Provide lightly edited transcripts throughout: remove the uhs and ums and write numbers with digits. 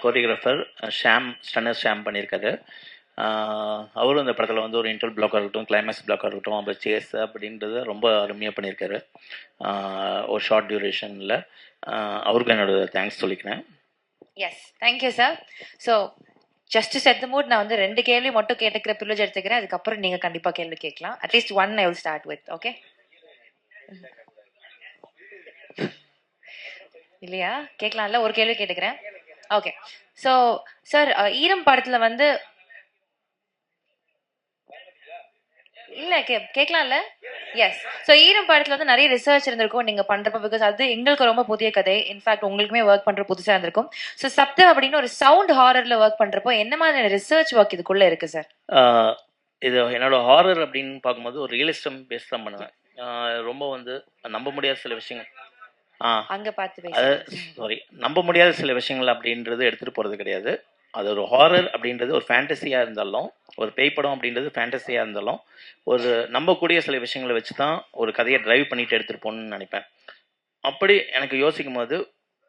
Choreographer Sham, stunner Sham பண்ணியிருக்காரு. அவரும் இந்த படத்தில் வந்து ஒரு இன்டர்வல் பிளாக்காக இருக்கட்டும், கிளைமேக்ஸ் பிளாக்காக இருக்கட்டும், அப்புறம் சேஸ் அப்படின்றத ரொம்ப அருமையாக பண்ணியிருக்காரு. ஒரு ஷார்ட் டியூரேஷனில் அவருக்கும் என்னோட தேங்க்ஸ் சொல்லிக்கிறேன். Yes, thank you sir. So just to set the mood, நான் வந்து 2 கேள்வி மட்டும் கேட்டுக்கிற ப்ரிவிலேஜ் எடுத்துக்கிறேன். அதுக்கப்புறம் நீங்கள் கண்டிப்பாக கேள்வி கேட்கலாம். At least one I will start with. Okay இல்லையா? கேட்கலாம்ல? ஒரு கேள்வி கேட்டுக்கிறேன். ஓகே. ஸோ சார், ஈரம் படத்தில் வந்து இல்லை கேட்கலாம்ல? எஸ். ஸோ ஈரம் படத்தில் வந்து நிறைய ரிசர்ச் இருந்திருக்கும் நீங்கள் பண்ணுறப்ப, பிகாஸ் அது எங்களுக்கு ரொம்ப புதிய கதை. இன்ஃபேக்ட் உங்களுக்குமே ஒர்க் பண்ணுற புதுசாக இருந்திருக்கும். ஸோ சப்தம் அப்படின்னு ஒரு சவுண்ட் ஹாரரில் ஒர்க் பண்ணுறப்போ என்ன மாதிரியான ரிசர்ச் ஒர்க் இதுக்குள்ளே இருக்குது சார்? இது என்னோட ஹாரர் அப்படின்னு பார்க்கும்போது ஒரு ரியலிஸ்டம் பேஸ் தான் பண்ணுவேன். ரொம்ப வந்து நம்ப முடியாத சில விஷயங்கள் அங்கே பார்த்து நம்ப முடியாத சில விஷயங்கள் அப்படின்றது எடுத்துகிட்டு போகிறது கிடையாது. அது ஒரு ஹாரர் அப்படின்றது ஒரு ஃபேண்டசியாக இருந்தாலும், ஒரு பேய் படம் அப்படின்றது ஃபேண்டசியாக இருந்தாலும், ஒரு நம்பக்கூடிய சில விஷயங்களை வச்சு தான் ஒரு கதையை டிரைவ் பண்ணிட்டு எடுத்துகிட்டு போகணுன்னு நினைப்பேன். அப்படி எனக்கு யோசிக்கும் போது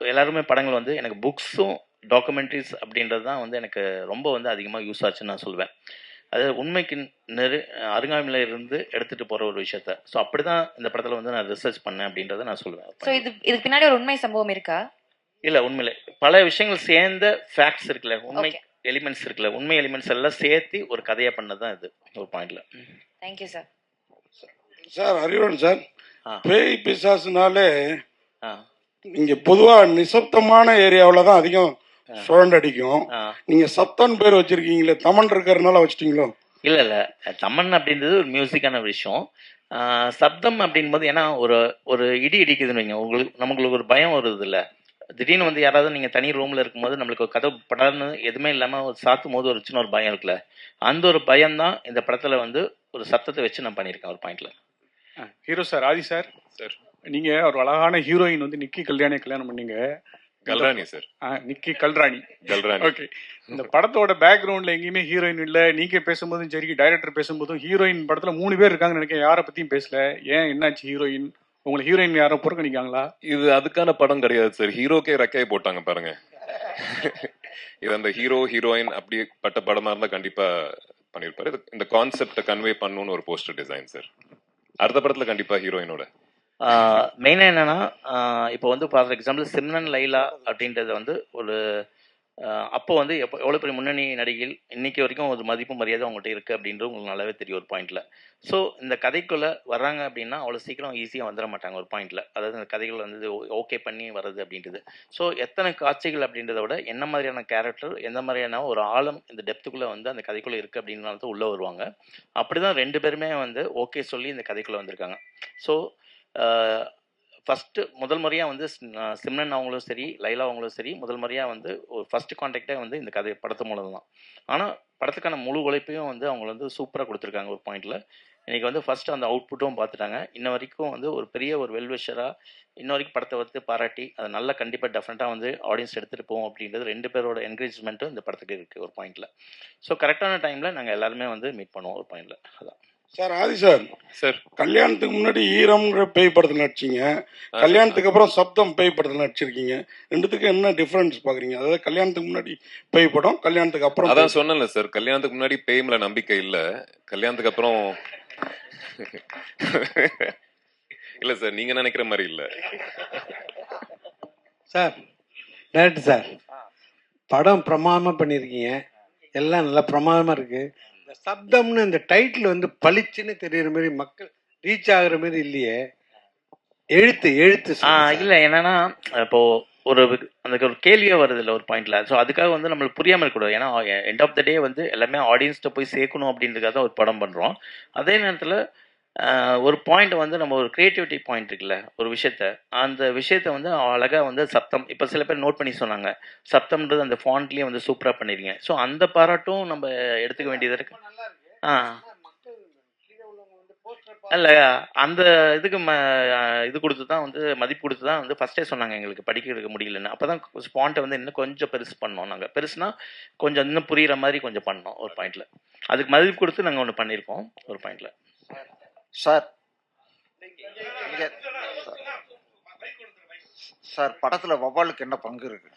எல்லாருமே படங்கள் வந்து எனக்கு புக்ஸும் டாக்குமெண்ட்ரிஸ் அப்படின்றது தான் வந்து எனக்கு ரொம்ப வந்து அதிகமாக யூஸ் ஆச்சுன்னு நான் சொல்வேன். அது உண்மைக்கு அருங்காமையில இருந்து எடுத்துகிட்டு போகிற ஒரு விஷயத்த. ஸோ அப்படி தான் இந்த படத்தில் வந்து நான் ரிசர்ச் பண்ணேன் அப்படின்றத நான் சொல்லுவேன். ஸோ இதுக்கு பின்னாடி ஒரு உண்மை சம்பவம் இருக்கா? இல்லை, உண்மையில பல விஷயங்கள் சேர்ந்த ஃபேக்ட்ஸ் இருக்குல்ல, உண்மை எலிமெண்ட்ஸ் இருக்குல்ல, உண்மை எலிமெண்ட்ஸ் எல்லாம் சேர்த்து ஒரு கதையாக பண்ணது தான் இது ஒரு பாயிண்ட்ல. Thank you sir. சார் அறிவுடன் சார், பேய் பிசாசுனாலே நீங்க பொதுவா நிசப்தமான ஏரியாவில் தான் அதிகம் சுழண்டடிக்கும். நீங்க சத்தம் பேர் வச்சிருக்கீங்களே, தமன் இருக்கிறதுனால வச்சிட்டீங்களோ? இல்லை இல்லை, தமன் அப்படின்றது ஒரு மியூசிக்கான விஷயம். சப்தம் அப்படின்போது ஏன்னா ஒரு இடி இடிக்குதுன்னு வைங்க, நமக்கு ஒரு பயம் வருது இல்லை. திடீர்னு வந்து யாராவது நீங்கள் தனி ரூமில் இருக்கும்போது நம்மளுக்கு ஒரு கதை படான்னு எதுவுமே இல்லாமல் ஒரு சாத்தும் போது ஒரு சின்ன ஒரு பயம் இருக்குல்ல, அந்த ஒரு பயம்தான் இந்த படத்தில் வந்து ஒரு சத்தத்தை வச்சு நான் பண்ணியிருக்கேன் ஒரு பாயிண்ட்ல. ஹீரோ சார், ஆதி சார், சார் நீங்கள் ஒரு அழகான ஹீரோயின் வந்து நிக்கி கல்யாணி கல்யாணம் பண்ணீங்க. கல்ராணி சார், நிக்கி கல்ராணி. ஓகே, இந்த படத்தோட பேக்ரவுண்ட்ல எங்கேயுமே ஹீரோயின் இல்லை. நீங்க பேசும்போதும் சரி, டைரக்டர் பேசும்போதும் ஹீரோயின் படத்துல 3 பேர் இருக்காங்கன்னு நினைக்கிறேன். யாரை பத்தியும் பேசல. ஏன், என்னாச்சு? ஹீரோயின் உங்களுக்கு ஹீரோயின் யாரோ புறக்கணிக்காங்களா? இது அதுக்கான படம் கிடையாது சார். ஹீரோக்கே ரெக்கையை போட்டாங்க பாருங்க. இது அந்த ஹீரோ ஹீரோயின் அப்படிப்பட்ட படமா இருந்தா கண்டிப்பா பண்ணிருப்பாரு. இந்த கான்செப்டை கன்வே பண்ணணும்னு ஒரு போஸ்டர் டிசைன் சார். அடுத்த படத்துல கண்டிப்பா ஹீரோயினோட. மெயினாக என்னன்னா, இப்போ வந்து ஃபார் எக்ஸாம்பிள் சிம்ரன் லைலா அப்படின்றது வந்து ஒரு அப்போ வந்து எவ்வளோ பெரிய முன்னணி நடிகைகள் இன்னைக்கு வரைக்கும் ஒரு மதிப்பு மரியாதை அவங்கள்ட்ட இருக்குது அப்படின்றது உங்களுக்கு நல்லாவே தெரியும் ஒரு பாயிண்ட்ல. ஸோ இந்த கதைக்குள்ளே வர்றாங்க அப்படின்னா அவ்வளோ சீக்கிரம் ஈஸியாக வந்துட மாட்டாங்க ஒரு பாயிண்ட்ல. அதாவது இந்த கதைகள் வந்து ஓகே பண்ணி வர்றது அப்படின்றது. ஸோ எத்தனை காட்சிகள் அப்படின்றத விட என்ன மாதிரியான கேரக்டர், எந்த மாதிரியான ஒரு ஆழம் இந்த டெப்த்துக்குள்ளே வந்து அந்த கதைக்குள்ளே இருக்குது அப்படின்றனால தான் உள்ளே வருவாங்க. அப்படி தான் 2 பேருமே வந்து ஓகே சொல்லி இந்த கதைக்குள்ளே வந்திருக்காங்க. ஸோ ஃபஸ்ட்டு முதல் முறையாக வந்து சிம்ரன் அவங்களும் சரி, லைலா அவங்களும் சரி, முதல் முறையாக வந்து ஒரு ஃபஸ்ட்டு கான்டாக்டே வந்து இந்த கதை படத்து மூலம் தான். ஆனால் படத்துக்கான முழு உழைப்பையும் வந்து அவங்க வந்து சூப்பராக கொடுத்துருக்காங்க ஒரு பாயிண்டில். இன்றைக்கி வந்து ஃபஸ்ட்டு அந்த அவுட்புட்டும் பார்த்துட்டாங்க. இன்ன வரைக்கும் வந்து ஒரு பெரிய ஒரு வெல்விஷராக இன்ன வரைக்கும் படத்தை வந்து பாராட்டி அதை நல்லா கண்டிப்பாக டெஃபினட்டாக வந்து ஆடியன்ஸ் எடுத்துகிட்டு போவோம் அப்படின்றது 2 பேரோட என்கரேஜ்மெண்ட்டும் இந்த படத்துக்கு இருக்குது ஒரு பாயிண்டில். ஸோ கரெக்டான டைமில் நாங்கள் எல்லாருமே வந்து மீட் பண்ணுவோம் ஒரு பாயிண்டில். அதான் சார். ஆதி சார், சார் கல்யாணத்துக்கு முன்னாடி ஈரம்ங்கிற பேய் படத்தில் நடிச்சிங்க, கல்யாணத்துக்கு அப்புறம் சப்தம் பேய் படத்தில் நடிச்சிருக்கீங்க. ரெண்டுத்துக்கு என்ன டிஃபரன்ஸ் பாக்குறீங்க? அதாவது கல்யாணத்துக்கு முன்னாடி பேய் படம், கல்யாணத்துக்கு அப்புறம். அதான் சொன்னேன்ல சார், கல்யாணத்துக்கு முன்னாடி பேய்ல நம்பிக்கை இல்லை, கல்யாணத்துக்கு அப்புறம் இல்ல சார், நீங்க நினைக்கிற மாதிரி இல்ல சார். டேரக்டர் சார், படம் பிரமாதமா பண்ணிருக்கீங்க, எல்லாம் நல்லா பிரமாதமா இருக்கு. இந்த சப்தம்னு இந்த டைட்டில் வந்து பளிச்சுன்னு தெரியுற மாதிரி மக்கள் ரீச் ஆகுற மாதிரி இல்லையே. எழுத்து இல்ல, என்னன்னா இப்போ அந்த ஒரு கேள்வியே வருது இல்லை ஒரு பாயிண்ட்ல. ஸோ அதுக்காக வந்து நம்மளுக்கு புரியாமல் இருக்கக்கூடாது. ஏன்னா எண்ட் ஆஃப் த டே வந்து எல்லாமே ஆடியன்ஸ்கிட்ட போய் சேர்க்கணும் அப்படின்றதுக்காக தான் ஒரு படம் பண்ணுறோம். அதே நேரத்தில் ஒரு பாயிண்ட் வந்து நம்ம ஒரு கிரியேட்டிவிட்டி பாயிண்ட் இருக்குல்ல ஒரு அந்த விஷயத்த வந்து அழகாக வந்து சப்தம், இப்போ சில பேர் நோட் பண்ணி சொன்னாங்க, சப்தம்ன்றது அந்த ஃபாண்ட்லேயே வந்து சூப்பராக பண்ணிருக்கீங்க. ஸோ அந்த பாராட்டும் நம்ம எடுத்துக்க வேண்டியது இருக்கு. இல்லை, அந்த இதுக்கு இது கொடுத்து தான் வந்து மதிப்பு கொடுத்து தான் வந்து ஃபஸ்ட்டே சொன்னாங்க எங்களுக்கு படிக்க முடியலன்னு. அப்போ தான் ஸ்பாண்ட்டை வந்து இன்னும் கொஞ்சம் பெருசு பண்ணோம். நாங்கள் பெருசுனா கொஞ்சம் இன்னும் புரிகிற மாதிரி கொஞ்சம் பண்ணோம் ஒரு பாயிண்டில். அதுக்கு மதிப்பு கொடுத்து நாங்கள் ஒன்று பண்ணியிருக்கோம் ஒரு பாயிண்டில். சார் சார், படத்தில் வவ்வாலுக்கு என்ன பங்கு இருக்கு?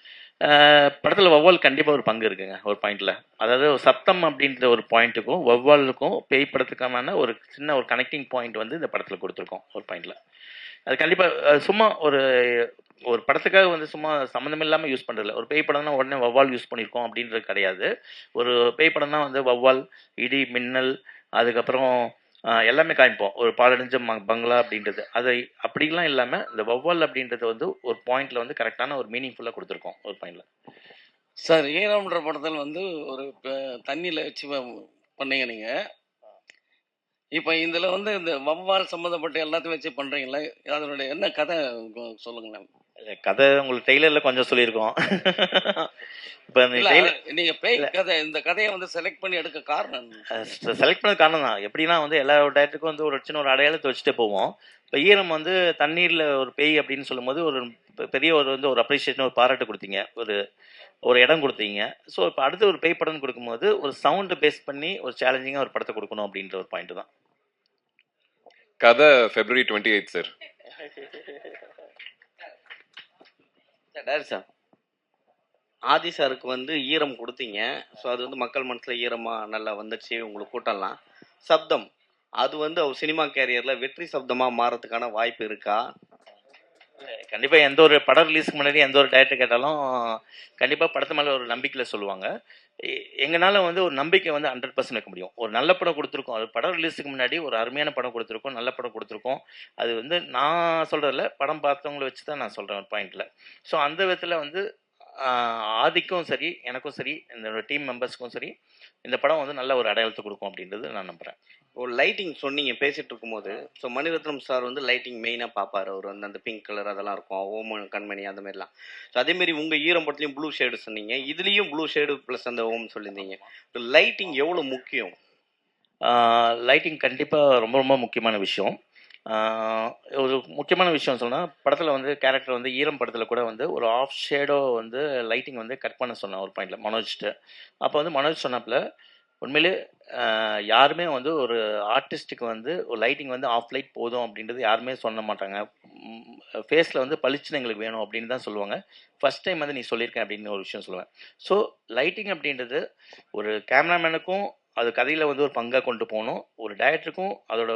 படத்தில் வௌவால் கண்டிப்பாக ஒரு பங்கு இருக்குங்க ஒரு பாயிண்டில். அதாவது ஒரு சத்தம் அப்படின்ற ஒரு பாயிண்ட்டுக்கும் வௌவாலுக்கும் பேய் படத்துக்கான ஒரு சின்ன ஒரு கனெக்டிங் பாயிண்ட் வந்து இந்த படத்தில் கொடுத்துருக்கோம் ஒரு பாயிண்டில். அது கண்டிப்பாக சும்மா ஒரு ஒரு படத்துக்காக வந்து சும்மா சம்மந்தம் இல்லாமல் யூஸ் பண்ணுறதில்ல. ஒரு பேய் படம்னா உடனே வௌவால் யூஸ் பண்ணியிருக்கோம் அப்படின்றது கிடையாது. ஒரு பேய் படம்னா வந்து வௌவால், இடி, மின்னல், அதுக்கப்புறம் எல்லாமே காமிப்போம். ஒரு பாழடைஞ்ச பங்களா அப்படின்றது. அதை அப்படிலாம் இல்லாமல் இந்த வௌவால் அப்படின்றது வந்து ஒரு பாயிண்ட்ல வந்து கரெக்டான ஒரு மீனிங்ஃபுல்லாக கொடுத்துருக்கோம் ஒரு பாயிண்ட்ல. சார் ஈரம்ன்ற படத்தில் வந்து ஒரு தண்ணியில் வச்சு பண்ணீங்க நீங்கள். இப்போ இதில் வந்து இந்த வௌவால் சம்மந்தப்பட்ட எல்லாத்தையும் வச்சு பண்ணுறீங்களா? அதனுடைய என்ன கதை சொல்லுங்களேன். கதை உங்களுக்கு டெய்லரில் கொஞ்சம் சொல்லியிருக்கோம். இப்போ நீங்கள் பேய் கதை இந்த கதையை வந்து செலக்ட் பண்ணி எடுக்க காரணம் செலக்ட் பண்ண காரணம் தான். எப்படின்னா வந்து எல்லா டேரக்டருக்கும் வந்து ஒரு சின்ன ஒரு அடையாளத்தை வச்சுட்டே போவோம். இப்போ ஈரம் வந்து தண்ணீரில் ஒரு பேய் அப்படின்னு சொல்லும்போது ஒரு பெரிய ஒரு வந்து ஒரு அப்ரிஷியேஷன், ஒரு பாராட்டு கொடுத்தீங்க, ஒரு இடம் கொடுத்தீங்க. ஸோ இப்போ அடுத்து ஒரு பேய் படம் கொடுக்கும்போது ஒரு சவுண்டு பேஸ் பண்ணி ஒரு சேலஞ்சிங்காக ஒரு படத்தை கொடுக்கணும் அப்படின்ற ஒரு பாயிண்ட் தான். கதை February 28 சார். சார் ஆதி சாருக்கு வந்து ஈரம் கொடுத்தீங்க. ஸோ அது வந்து மக்கள் மனசில் ஈரமாக நல்லா வந்துடுச்சு உங்களுக்கு கூட்டம்லாம். சப்தம் அது வந்து அவர் சினிமா கேரியரில் வெற்றி சப்தமாக மாறதுக்கான வாய்ப்பு இருக்கா? கண்டிப்பாக எந்த ஒரு படம் ரிலீஸ்க்கு முன்னாடி எந்த ஒரு டேரக்டர் கேட்டாலும் கண்டிப்பாக படத்து மேலே ஒரு நம்பிக்கையில் சொல்லுவாங்க. எங்களால் வந்து ஒரு நம்பிக்கை வந்து 100% வைக்க முடியும். ஒரு நல்ல படம் கொடுத்துருக்கோம். அது படம் ரிலீஸுக்கு முன்னாடி ஒரு அருமையான படம் கொடுத்துருக்கோம், நல்ல படம் கொடுத்துருக்கோம். அது வந்து நான் சொல்கிறதில்ல, படம் பார்த்தவங்களை வச்சு தான் நான் சொல்கிறேன் ஒரு பாயிண்டில். ஸோ அந்த விதத்தில் வந்து ஆதிக்கும் சரி, எனக்கும் சரி, இந்த டீம் மெம்பர்ஸ்க்கும் சரி, இந்த படம் வந்து நல்ல ஒரு அடையாளத்தை கொடுக்கும் அப்படின்றது நான் நம்புகிறேன். ஒரு லைட்டிங் சொன்னீங்க பேசிட்டு இருக்கும்போது. ஸோ மணிரத்னம் சார் வந்து லைட்டிங் மெயினாக பார்ப்பார். அவர் வந்து அந்த பிங்க் கலர் அதெல்லாம் இருக்கும், ஓம் கண்மணி அந்த மாதிரிலாம். ஸோ அதேமாரி உங்கள் ஈரம் படத்துலையும் ப்ளூ ஷேடு சொன்னீங்க, இதுலேயும் ப்ளூ ஷேடு ப்ளஸ் அந்த ஓம் சொல்லியிருந்தீங்க. லைட்டிங் எவ்வளோ முக்கியம்? லைட்டிங் கண்டிப்பாக ரொம்ப ரொம்ப முக்கியமான விஷயம். ஒரு முக்கியமான விஷயம் சொன்னால், படத்தில் வந்து கேரக்டர் வந்து ஈரம் படத்தில் கூட வந்து ஒரு ஆஃப் ஷேடோ வந்து லைட்டிங் வந்து கட் பண்ண சொன்னேன் ஒரு பாயிண்டில் மனோஜ்ட்டு. அப்போ வந்து மனோஜ் சொன்னாப்புல உண்மையிலே யாருமே வந்து ஒரு ஆர்டிஸ்ட்டுக்கு வந்து ஒரு லைட்டிங் வந்து ஆஃப் லைட் போதும் அப்படின்றது யாருமே சொல்ல மாட்டாங்க. ஃபேஸில் வந்து பளிச்சுன்னு எங்களுக்கு வேணும் அப்படின்னு தான் சொல்லுவாங்க. ஃபஸ்ட் டைம் வந்து நீ சொல்லியிருக்கேன் அப்படின்னு ஒரு விஷயம் சொல்லுவேன். ஸோ லைட்டிங் அப்படின்றது ஒரு கேமராமேனுக்கும் அது கதையில் வந்து ஒரு பங்காக கொண்டு போகணும். ஒரு டைரக்டருக்கும் அதோட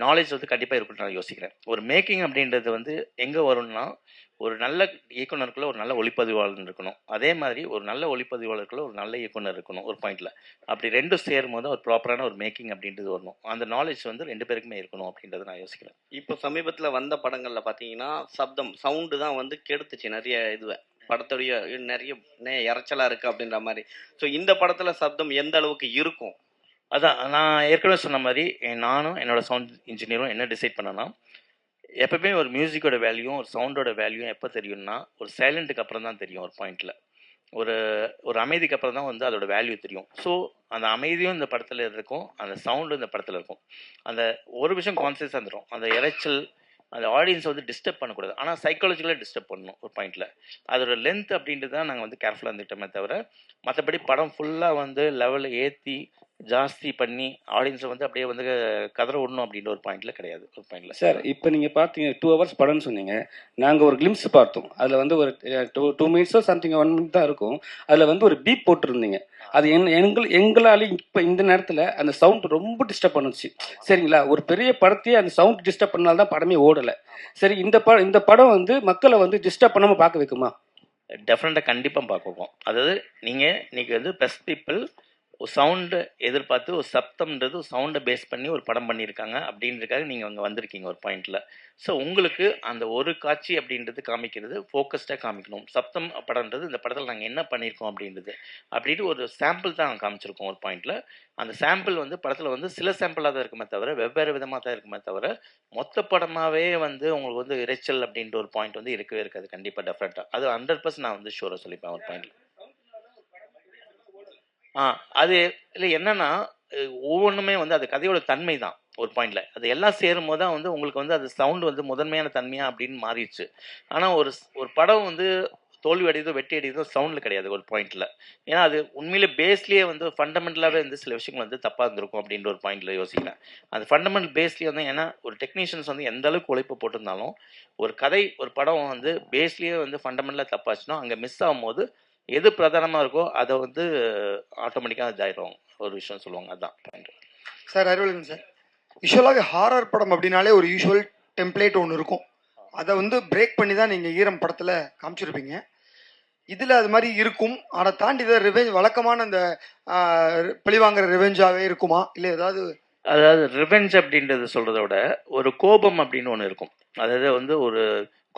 நாலேஜ் வந்து கண்டிப்பாக இருக்குன்னு நான் யோசிக்கிறேன். ஒரு மேக்கிங் அப்படின்றது வந்து எங்கே வரும்னா, ஒரு நல்ல இயக்குனருக்குள்ள ஒரு நல்ல ஒளிப்பதிவாளர் இருக்கணும். அதே மாதிரி ஒரு நல்ல ஒளிப்பதிவாளருக்குள்ள ஒரு நல்ல இயக்குனர் இருக்கணும் ஒரு பாயிண்டில். அப்படி ரெண்டும் சேரும்போது ஒரு ப்ராப்பரான ஒரு மேக்கிங் அப்படின்றது வரணும். அந்த நாலேஜ் வந்து 2 பேருக்குமே இருக்கணும் அப்படின்றத நான் யோசிக்கிறேன். இப்போ சமீபத்தில் வந்த படங்களில் பார்த்தீங்கன்னா சப்தம் சவுண்டு தான் வந்து கெடுத்துச்சு நிறைய இதுவை. படத்துடைய நிறைய இறைச்சலாக இருக்குது அப்படின்ற மாதிரி. ஸோ இந்த படத்தில் சப்தம் எந்த அளவுக்கு இருக்கும்? அதான் நான் ஏற்கனவே சொன்ன மாதிரி நானும் என்னோட சவுண்ட் இன்ஜினியரும் என்ன டிசைட் பண்ணோன்னா, எப்பவுமே ஒரு மியூசிக்கோட வேல்யூ, ஒரு சவுண்டோட வேல்யூ எப்போ தெரியும்னா, ஒரு சைலண்ட்டுக்கு அப்புறம் தான் தெரியும் ஒரு பாயிண்டில். ஒரு ஒரு அமைதிக்கு அப்புறம் தான் வந்து அதோட வேல்யூ தெரியும். ஸோ அந்த அமைதியும் இந்த படத்தில் இருக்கும், அந்த சவுண்டும் இந்த படத்தில் இருக்கும். அந்த ஒரு விஷயம் கான்சியஸாக இருந்துடும். அந்த இறைச்சல் அந்த ஆடியன்ஸை வந்து டிஸ்டர்ப் பண்ணக்கூடாது. ஆனால் சைக்காலஜிக்கலாக டிஸ்டர்ப் பண்ணணும் ஒரு பாயிண்டில். அதோட லென்த் அப்படின்றது தான் நாங்கள் வந்து கேர்ஃபுல்லாக இருந்துட்டோமே தவிர, மற்றபடி படம் ஃபுல்லாக வந்து லெவலில் ஏற்றி ஜாஸ்தி பண்ணி ஆடியன்ஸை வந்து அப்படியே வந்து கதற விடணும் அப்படின்ற ஒரு பாயிண்ட்ல கிடையாது ஒரு பாயிண்ட்ல. சார் இப்போ நீங்கள் பார்த்தீங்க 2 hours படம்னு சொன்னீங்க. நாங்கள் ஒரு கிளிம்ஸ் பார்த்தோம். அதில் வந்து ஒரு 2 minutes சம்திங் 1 minute தான் இருக்கும். அதில் வந்து ஒரு பீப் போட்டிருந்தீங்க. அது எங்களால் இப்போ இந்த நேரத்தில் அந்த சவுண்ட் ரொம்ப டிஸ்டர்ப் பண்ணுச்சு. சரிங்களா? ஒரு பெரிய படத்தையே அந்த சவுண்ட் டிஸ்டர்ப் பண்ணால்தான் படமே ஓடலை. சரி, இந்த படம் வந்து மக்களை வந்து டிஸ்டர்ப் பண்ணாமல் பார்க்க வைக்குமா? டெஃபினட்டாக கண்டிப்பாக பார்க்குவோம். அதாவது நீங்கள் இன்னைக்கு வந்து பெஸ்ட் பீப்புள் ஒரு சவுண்டு எதிர்பார்த்து ஒரு சப்தம்ன்றது ஒரு சவுண்டை பேஸ் பண்ணி ஒரு படம் பண்ணியிருக்காங்க அப்படின்றதுக்காக நீங்கள் அங்கே வந்திருக்கீங்க ஒரு பாயிண்டில். ஸோ உங்களுக்கு அந்த ஒரு காட்சி அப்படின்றது காமிக்கிறது ஃபோக்கஸ்டாக காமிக்கணும். சப்தம் படம்ன்றது இந்த படத்தில் நாங்கள் என்ன பண்ணியிருக்கோம் அப்படின்றது அப்படின்ட்டு ஒரு சாம்பிள் தான் காமிச்சிருக்கோம் ஒரு பாயிண்டில். அந்த சாம்பிள் வந்து படத்தில் வந்து சில சாம்பிளாக தான் இருக்குமே தவிர வெவ்வேறு விதமாக தான் இருக்குமே தவிர மொத்த படமாகவே வந்து உங்களுக்கு வந்து இறைச்சல் அப்படின்ற ஒரு பாயிண்ட் வந்து இருக்கவே இருக்காது. கண்டிப்பாக டெஃபினட்டாக அது 100% நான் வந்து ஷூராக சொல்லிப்பேன் ஒரு பாயிண்டில். அது இல்லை என்னன்னா ஒவ்வொன்றுமே வந்து அது கதையோட தன்மை தான் ஒரு பாயிண்ட்ல. அது எல்லாம் சேரும் போது தான் வந்து உங்களுக்கு வந்து அது சவுண்டு வந்து முதன்மையான தன்மையா அப்படின்னு மாறிடுச்சு. ஆனால் ஒரு படம் வந்து தோல்வி அடையதோ வெற்றி அடையதோ சவுண்டில் கிடையாது ஒரு பாயிண்ட்டில். ஏன்னா அது உண்மையிலே பேஸ்லேயே வந்து ஃபண்டமெண்டலாகவே வந்து சில விஷயங்கள் வந்து தப்பாக இருந்திருக்கும் அப்படின்ற ஒரு பாயிண்டில் யோசிக்கிறேன். அந்த ஃபண்டமெண்டல் பேஸ்லேயே வந்து ஏன்னா ஒரு டெக்னீஷியன்ஸ் வந்து எந்த அளவுக்கு உழைப்பு போட்டிருந்தாலும் ஒரு கதை ஒரு படம் வந்து பேஸ்லேயே வந்து ஃபண்டமெண்டலாக தப்பாச்சுன்னா அங்கே மிஸ் ஆகும்போது எது பிரதானமாக இருக்கோ அதை வந்து ஆட்டோமேட்டிக்காக இதாயிரும் ஒரு விஷயம் சொல்லுவாங்க. அதுதான் பாயிண்ட். சார் அறிவழகன் சார், யூஸ்வலாக ஹாரர் படம் அப்படின்னாலே ஒரு யூஸ்வல் டெம்ப்ளேட் ஒன்று இருக்கும். அதை வந்து பிரேக் பண்ணி தான் நீங்கள் ஈரம் படத்தில் காமிச்சிருப்பீங்க. இதில் அது மாதிரி இருக்கும். அதை தாண்டி இதை ரிவெஞ்ச் வழக்கமான அந்த பழிவாங்கிற ரிவெஞ்சாகவே இருக்குமா இல்லை ஏதாவது? அதாவது ரிவெஞ்ச் அப்படின்றத சொல்கிறத விட ஒரு கோபம் அப்படின்னு ஒன்று இருக்கும். அதாவது வந்து ஒரு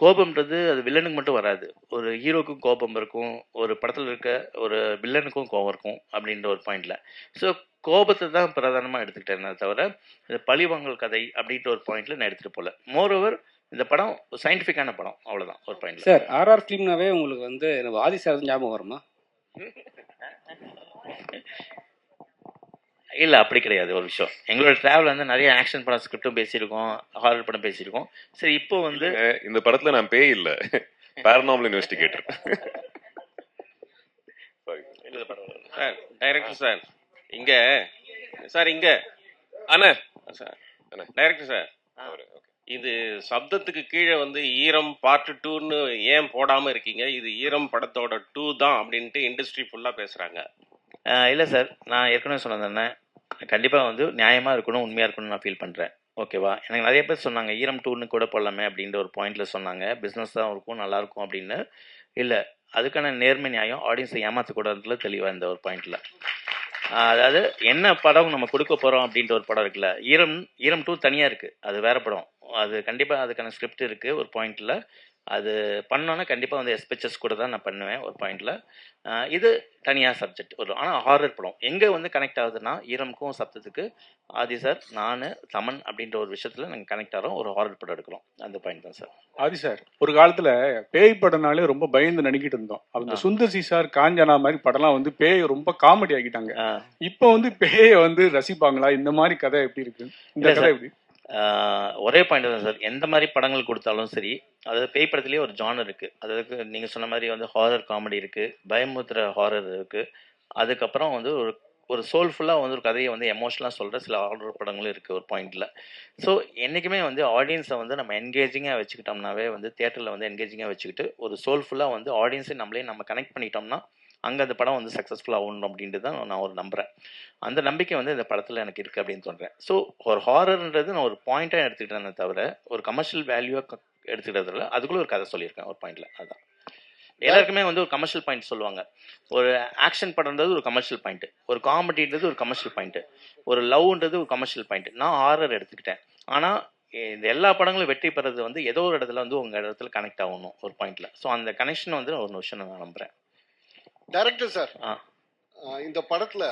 கோபம்ன்றது அது வில்லனுக்கு மட்டும் வராது. ஒரு ஹீரோக்கும் கோபம் இருக்கும், ஒரு படத்தில் இருக்க ஒரு வில்லனுக்கும் கோபம் இருக்கும் அப்படின்ற ஒரு பாயிண்டில். ஸோ கோபத்தை தான் பிரதானமாக எடுத்துக்கிட்டேன் தவிர இந்த பழிவாங்கல் கதை அப்படின்ற ஒரு பாயிண்டில் நான் எடுத்துகிட்டு போகல. மோரோவர் இந்த படம் சயின்டிஃபிக்கான படம், அவ்வளோதான் ஒரு பாயிண்ட். சார் ஆர்ஆர் ஃபிலிம்னாவே உங்களுக்கு வந்து ஆதி சார் ஞாபகம் வருமா? இல்லை அப்படி கிடையாது. ஒரு விஷயம் எங்களோட ட்ராவல் வந்து நிறைய ஆக்ஷன் படம் ஸ்கிரிப்டும் பேசியிருக்கோம், ஹாரர் படம் பேசியிருக்கோம். சரி இப்போ வந்து இந்த படத்தில் நான் பேய் இல்லை, paranormal investigator. Sir director sir இங்கே சார் இங்கே அண்ணா சார் டைரக்டர் சார் இது சப்தத்துக்கு கீழே வந்து ஈரம் பார்ட் 2ன்னு ஏன் போடாமல் இருக்கீங்க? இது ஈரம் படத்தோட 2 தான் அப்படின்ட்டு இண்டஸ்ட்ரி ஃபுல்லாக பேசுகிறாங்க. இல்லை சார், நான் ஏற்கனவே சொன்னது கண்டிப்பாக வந்து நியாயமாக இருக்கணும், உண்மையாக இருக்கணும்னு நான் ஃபீல் பண்ணுறேன். ஓகேவா? எனக்கு நிறைய பேர் சொன்னாங்க ஈரம் 2ன்னு கூட போடலாமே அப்படின்ற ஒரு பாயிண்டில் சொன்னாங்க. பிஸ்னஸ் தான் இருக்கும், நல்லாயிருக்கும் அப்படின்னு. இல்லை, அதுக்கான நேர்மை நியாயம் ஆடியன்ஸை ஏமாற்றக்கூடாதுல தெளிவாக இந்த ஒரு பாயிண்டில். அதாவது என்ன படம் நம்ம கொடுக்க போகிறோம் அப்படின்ற ஒரு படம் இருக்குல்ல, ஈரம் 2 தனியாக இருக்குது, அது வேறு படம். அது கண்டிப்பாக அதுக்கான ஸ்கிரிப்ட் இருக்குது ஒரு பாயிண்டில். அது பண்ணோன்னா கண்டிப்பாக வந்து எஸ்பெச்சஸ் கூட தான் நான் பண்ணுவேன் ஒரு பாயிண்டில். இது தனியாக சப்ஜெக்ட் ஒரு. ஆனால் ஹாரர் படம் எங்கே வந்து கனெக்ட் ஆகுதுன்னா ஈரமுக்கும் சப்தத்துக்கு ஆதி சார், நான், தமன் அப்படின்ற ஒரு விஷயத்தில் நாங்கள் கனெக்ட் ஆகிறோம், ஒரு ஹாரர் படம் எடுக்கிறோம். அந்த பாயிண்ட் தான் சார். ஆதி சார், ஒரு காலத்தில் பேய் படம்னாலே ரொம்ப பயந்து நடிக்கிட்டு இருந்தோம். அவங்க சுந்தர்சி சார், காஞ்சனா மாதிரி படம்லாம் வந்து பேயை ரொம்ப காமெடி ஆகிட்டாங்க. இப்போ வந்து பேயை வந்து ரசிப்பாங்களா? இந்த மாதிரி கதை எப்படி இருக்கு? இந்த கதை எப்படி? ஒரே பாயிண்ட் தான் சார். எந்த மாதிரி படங்கள் கொடுத்தாலும் சரி, அதாவது பேய் படத்துலேயே ஒரு ஜானர் இருக்குது. அதாவது நீங்கள் சொன்ன மாதிரி வந்து ஹாரர் காமெடி இருக்குது, பயமுறுத்துற ஹாரர் இருக்குது. அதுக்கப்புறம் வந்து ஒரு சோல்ஃபுல்லாக வந்து ஒரு கதையை வந்து எமோஷனலாக சொல்கிற சில ஹாரர் படங்களும் இருக்குது ஒரு பாயிண்டில். ஸோ என்றைக்குமே வந்து ஆடியன்ஸை வந்து நம்ம என்கேஜிங்காக வச்சுக்கிட்டோம்னாவே வந்து தியேட்டரில் வந்து என்கேஜிங்காக வச்சுக்கிட்டு ஒரு சோல்ஃபுல்லாக வந்து ஆடியன்ஸை நம்ம கனெக்ட் பண்ணிட்டோம்னா அங்கே அந்த படம் வந்து சக்ஸஸ்ஃபுல் ஆகணும் அப்படின்ட்டு தான் நான் ஒரு நம்புகிறேன். அந்த நம்பிக்கை வந்து இந்த படத்தில் எனக்கு இருக்குது அப்படின்னு சொல்கிறேன். ஸோ ஒரு ஹாரர்ன்றது நான் ஒரு பாயிண்ட்டாக எடுத்துக்கிட்டேனே தவிர ஒரு கமர்ஷியல் வேல்யூவாக எடுத்துக்கிட்டதில்ல. அதுக்குள்ளே ஒரு கதை சொல்லியிருக்கேன் ஒரு பாயிண்டில். அதுதான் எல்லாருக்குமே வந்து ஒரு கமர்ஷியல் பாயிண்ட் சொல்லுவாங்க. ஒரு ஆக்ஷன் படம்ன்றது ஒரு கமர்ஷியல் பாயிண்ட்டு, ஒரு காமெடின்றது ஒரு கமர்ஷியல் பாயிண்ட்டு, ஒரு லவ்ன்றது ஒரு கமர்ஷியல் பாயிண்ட்டு. நான் ஹாரர் எடுத்துக்கிட்டேன். ஆனால் இந்த எல்லா படங்களும் வெற்றி பெறது வந்து ஏதோ ஒரு இடத்துல வந்து உங்கள் இடத்துல கனெக்ட் ஆகணும் ஒரு பாயிண்டில். ஸோ அந்த கனெக்ஷன் வந்து ஒரு விஷயம் நான் நம்புகிறேன். டைரக்டர் சார், இந்த படத்துல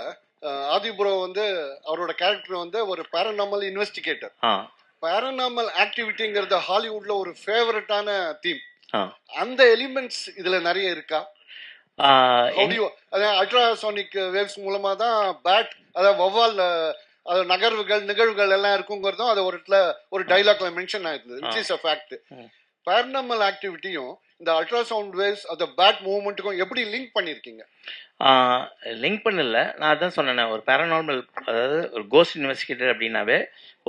ஆதிபுரோ வந்து அவரோட கேரக்டர் வந்து ஒரு பேரநார்மல் இன்வெஸ்டிகேட்டர். பேரநார்மல் ஆக்டிவிட்டிங்கிறது ஹாலிவுட்ல ஒரு ஃபேவரட்டான தீம். அந்த எலிமெண்ட்ஸ் இதுல நிறைய இருக்கா? அல்ட்ராசானிக் வேவ்ஸ் மூலமா தான் பேட், அதாவது வௌவால் நகர்வுகள் நிகழ்வுகள் எல்லாம் இருக்குங்கிறதும் அது ஒரு டைலாக்ல மென்ஷன் ஆயிருந்தது, which is a fact. Paranormal ஆக்டிவிட்டியும் இந்த அல்ட்ராசவுண்ட் வேவ்ஸ் அந்த பேட் மூவ்மெண்ட்டுக்கும் எப்படி லிங்க் பண்ணியிருக்கீங்க? லிங்க் பண்ணல, நான் அதான் சொன்னேன். ஒரு பேரநார்மல், அதாவது ஒரு கோஸ்ட் இன்வெஸ்டிகேட்டர் அப்படின்னாவே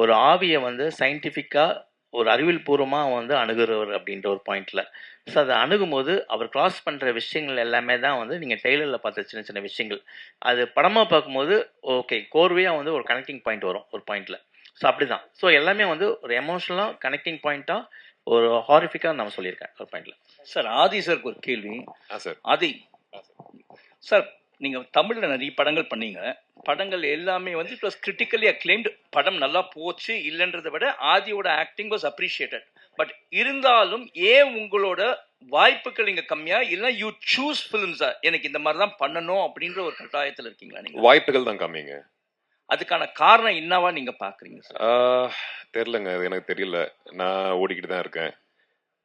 ஒரு ஆவியை வந்து சயின்டிஃபிக்காக ஒரு அறிவியல் பூர்வமாக வந்து அணுகுறவர் அப்படின்ற ஒரு பாயிண்டில். ஸோ அதை அணுகும்போது அவர் கிராஸ் பண்ணுற விஷயங்கள் எல்லாமே தான் வந்து நீங்கள் ட்ரெய்லரில் பார்த்த சின்ன சின்ன விஷயங்கள். அது படமாக பார்க்கும்போது ஓகே கோர்வையாக வந்து ஒரு கனெக்டிங் பாயிண்ட் வரும் ஒரு பாயிண்டில். ஸோ அப்படி தான். ஸோ எல்லாமே வந்து ஒரு எமோஷனலாக கனெக்டிங் பாயிண்ட்டாக ஒரு ஹாரிஃபிக்காக நான் சொல்லியிருக்கேன் ஒரு பாயிண்டில். சார் ஆதி சார் ஒரு கேள்வி. சார் ஆதி சார், நீங்கள் தமிழில் நிறைய படங்கள் பண்ணீங்க. படங்கள் எல்லாமே வந்து இட் வாஸ் கிரிட்டிக்கலி அக்ளைம்டு. படம் நல்லா போச்சு இல்லைன்றதை விட ஆதியோட ஆக்டிங் வாஸ் அப்ரிஷியேட்டட். பட் இருந்தாலும் ஏன் உங்களோட வாய்ப்புகள் இங்கே கம்மியா? இல்லை யூ சூஸ் ஃபிலிம்ஸா, எனக்கு இந்த மாதிரி தான் பண்ணணும் அப்படின்ற ஒரு கட்டாயத்தில் இருக்கீங்களா நீங்கள்? வாய்ப்புகள் தான் கம்மிங்க. அதுக்கான காரணம் என்னவா நீங்க பாக்குறீங்க சார்? தெரியலங்க, அது எனக்கு தெரியல. நான் ஓடிக்கிட்டு தான் இருக்கேன்,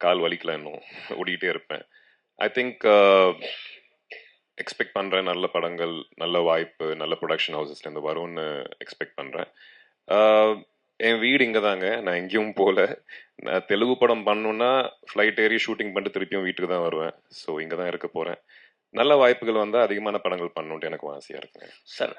கால் வலிக்கல, இன்னும் ஓடிக்கிட்டே இருப்பேன். ஐ திங்க் எக்ஸ்பெக்ட் பண்ணுறேன் நல்ல படங்கள், நல்ல வாய்ப்பு, நல்ல ப்ரொடக்ஷன் ஹவுசஸ்லேருந்து வரும்னு எக்ஸ்பெக்ட் பண்ணுறேன். என் வீடு இங்கே தாங்க. நான் எங்கேயும் போகல. நான் தெலுங்கு படம் பண்ணணுன்னா ஃப்ளைட் ஏறி ஷூட்டிங் பண்ணிட்டு திருப்பியும் வீட்டுக்கு தான் வருவேன். ஸோ இங்கே தான் இருக்க போகிறேன். நல்ல வாய்ப்புகள் வந்தால் அதிகமான படங்கள் பண்ணணுன்ட்டு எனக்கு ஆசையாக இருக்குங்க. சார்